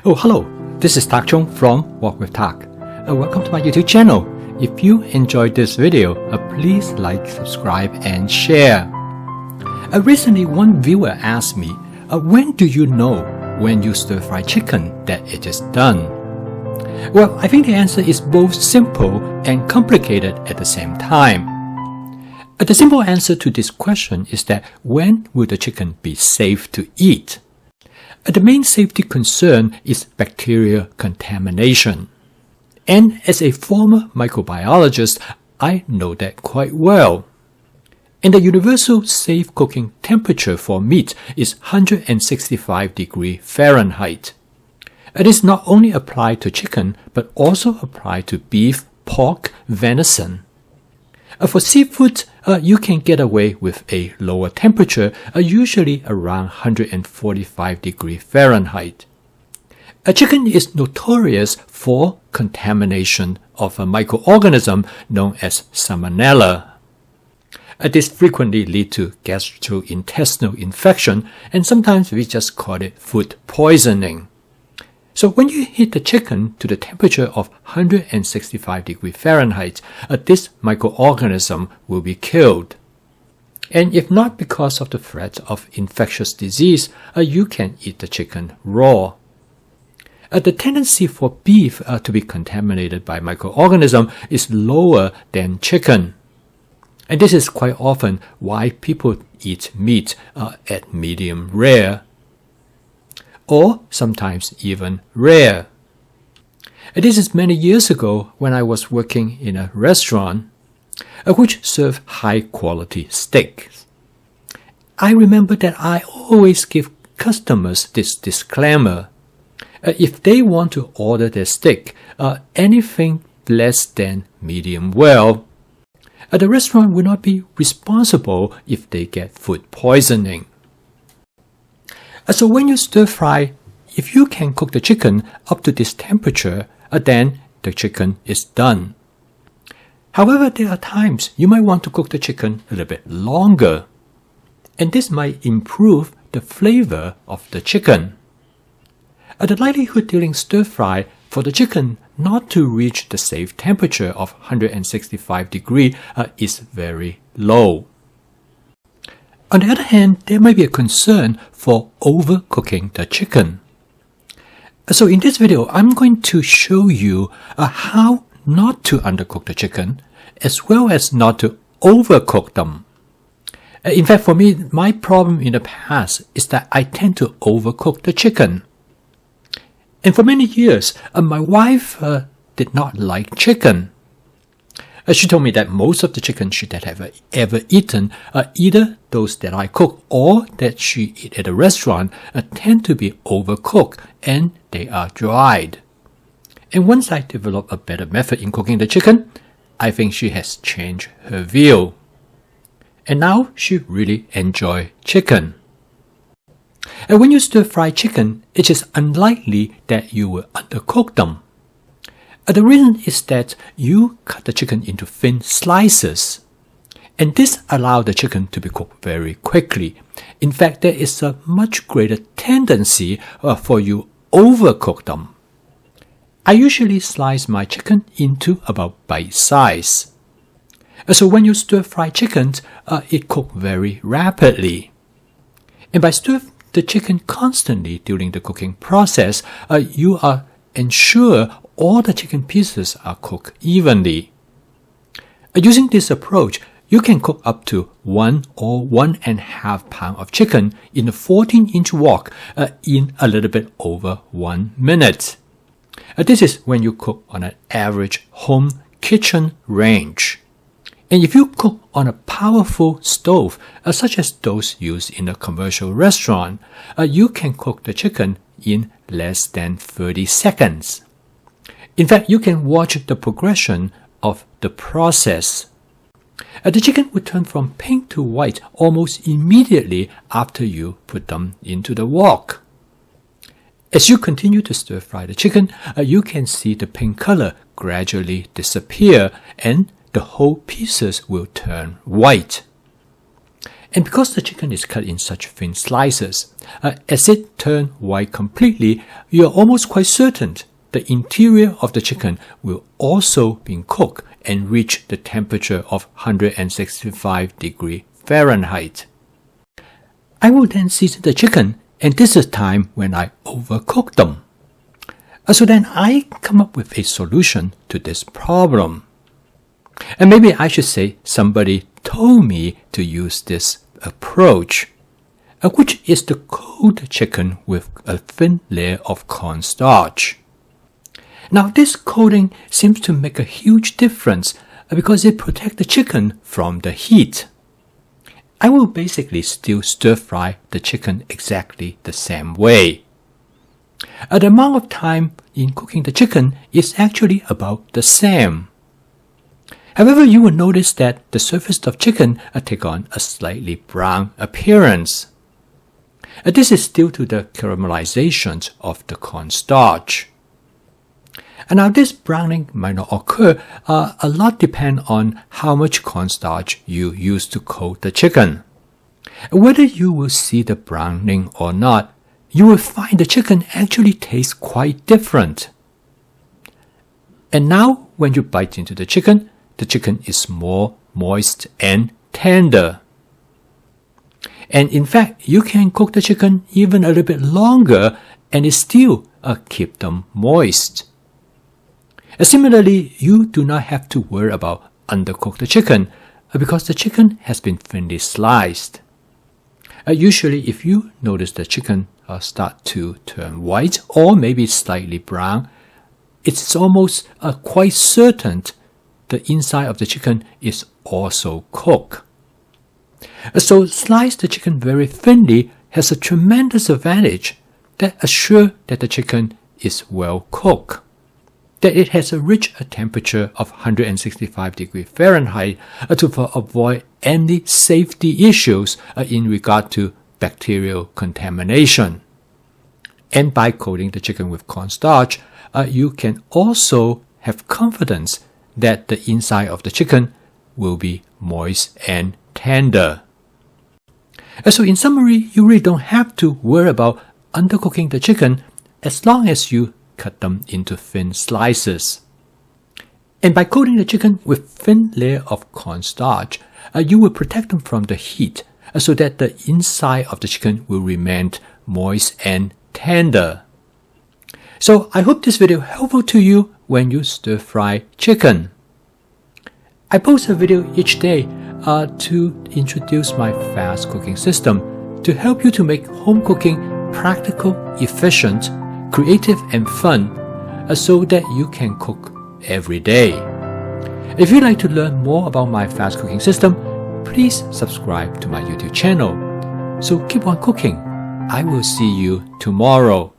Oh, hello, this is Tak Chung from Walk with Tak. Welcome to my YouTube channel. If you enjoyed this video, please like, subscribe, and share. Recently, one viewer asked me, when do you know when you stir-fry chicken that it is done? Well, I think the answer is both simple and complicated at the same time. The simple answer to this question is that when will the chicken be safe to eat? The main safety concern is bacterial contamination. And as a former microbiologist, I know that quite well. And the universal safe cooking temperature for meat is 165 degrees Fahrenheit. It is not only applied to chicken, but also applied to beef, pork, venison. For seafood, you can get away with a lower temperature, usually around 145 degrees Fahrenheit. Chicken is notorious for contamination of a microorganism known as Salmonella. This frequently leads to gastrointestinal infection, and sometimes we just call it food poisoning. So when you heat the chicken to the temperature of 165 degrees Fahrenheit, this microorganism will be killed. And if not because of the threat of infectious disease, you can eat the chicken raw. The tendency for beef to be contaminated by microorganisms is lower than chicken. And this is quite often why people eat meat at medium rare, or sometimes even rare. This is many years ago when I was working in a restaurant which served high-quality steaks. I remember that I always give customers this disclaimer. If they want to order their steak, anything less than medium well, the restaurant will not be responsible if they get food poisoning. So when you stir fry, if you can cook the chicken up to this temperature, then the chicken is done. However, there are times you might want to cook the chicken a little bit longer, and this might improve the flavor of the chicken. The likelihood during stir fry for the chicken not to reach the safe temperature of 165 degrees is very low. On the other hand, there might be a concern for overcooking the chicken. So in this video, I'm going to show you how not to undercook the chicken, as well as not to overcook them. In fact, for me, my problem in the past is that I tend to overcook the chicken. And for many years, my wife did not like chicken. She told me that most of the chicken she had ever eaten, either those that I cook or that she eat at a restaurant, tend to be overcooked and they are dried. And once I developed a better method in cooking the chicken, I think she has changed her view. And now she really enjoys chicken. And when you stir fry chicken, it is unlikely that you will undercook them. The reason is that you cut the chicken into thin slices, and this allows the chicken to be cooked very quickly. In fact, there is a much greater tendency for you overcook them. I usually slice my chicken into about bite size. So when you stir fry chicken, it cooks very rapidly. And by stir the chicken constantly during the cooking process, you are ensure all the chicken pieces are cooked evenly. Using this approach, you can cook up to 1 or 1.5 pounds of chicken in a 14-inch wok in a little bit over 1 minute. This is when you cook on an average home kitchen range. And if you cook on a powerful stove, such as those used in a commercial restaurant, you can cook the chicken in less than 30 seconds. In fact, you can watch the progression of the process. The chicken will turn from pink to white almost immediately after you put them into the wok. As you continue to stir fry the chicken, you can see the pink color gradually disappear and the whole pieces will turn white. And because the chicken is cut in such thin slices, as it turns white completely, you are almost quite certain the interior of the chicken will also be cooked and reach the temperature of 165 degrees Fahrenheit. I will then season the chicken, and this is the time when I overcook them. So then I come up with a solution to this problem. And maybe I should say somebody told me to use this approach, which is to coat the chicken with a thin layer of cornstarch. Now this coating seems to make a huge difference because it protects the chicken from the heat. I will basically still stir fry the chicken exactly the same way. The amount of time in cooking the chicken is actually about the same. However, you will notice that the surface of chicken take on a slightly brown appearance. This is due to the caramelization of the cornstarch. And now this browning might not occur, a lot depends on how much cornstarch you use to coat the chicken. Whether you will see the browning or not, you will find the chicken actually tastes quite different. And now when you bite into the chicken is more moist and tender. And in fact, you can cook the chicken even a little bit longer and it still keep them moist. Similarly, you do not have to worry about undercook the chicken because the chicken has been thinly sliced. Usually, if you notice the chicken start to turn white or maybe slightly brown, it's almost quite certain the inside of the chicken is also cooked. So slice the chicken very thinly has a tremendous advantage that assures that the chicken is well cooked, that it has reached a temperature of 165 degrees Fahrenheit to avoid any safety issues in regard to bacterial contamination. And by coating the chicken with cornstarch, you can also have confidence that the inside of the chicken will be moist and tender. So in summary, you really don't have to worry about undercooking the chicken as long as you cut them into thin slices. And by coating the chicken with thin layer of cornstarch, you will protect them from the heat so that the inside of the chicken will remain moist and tender. So I hope this video helpful to you when you stir fry chicken. I post a video each day to introduce my fast cooking system to help you to make home cooking practical, efficient, creative and fun so that you can cook every day. If you'd like to learn more about my fast cooking system, please subscribe to my YouTube channel. So keep on cooking. I will see you tomorrow.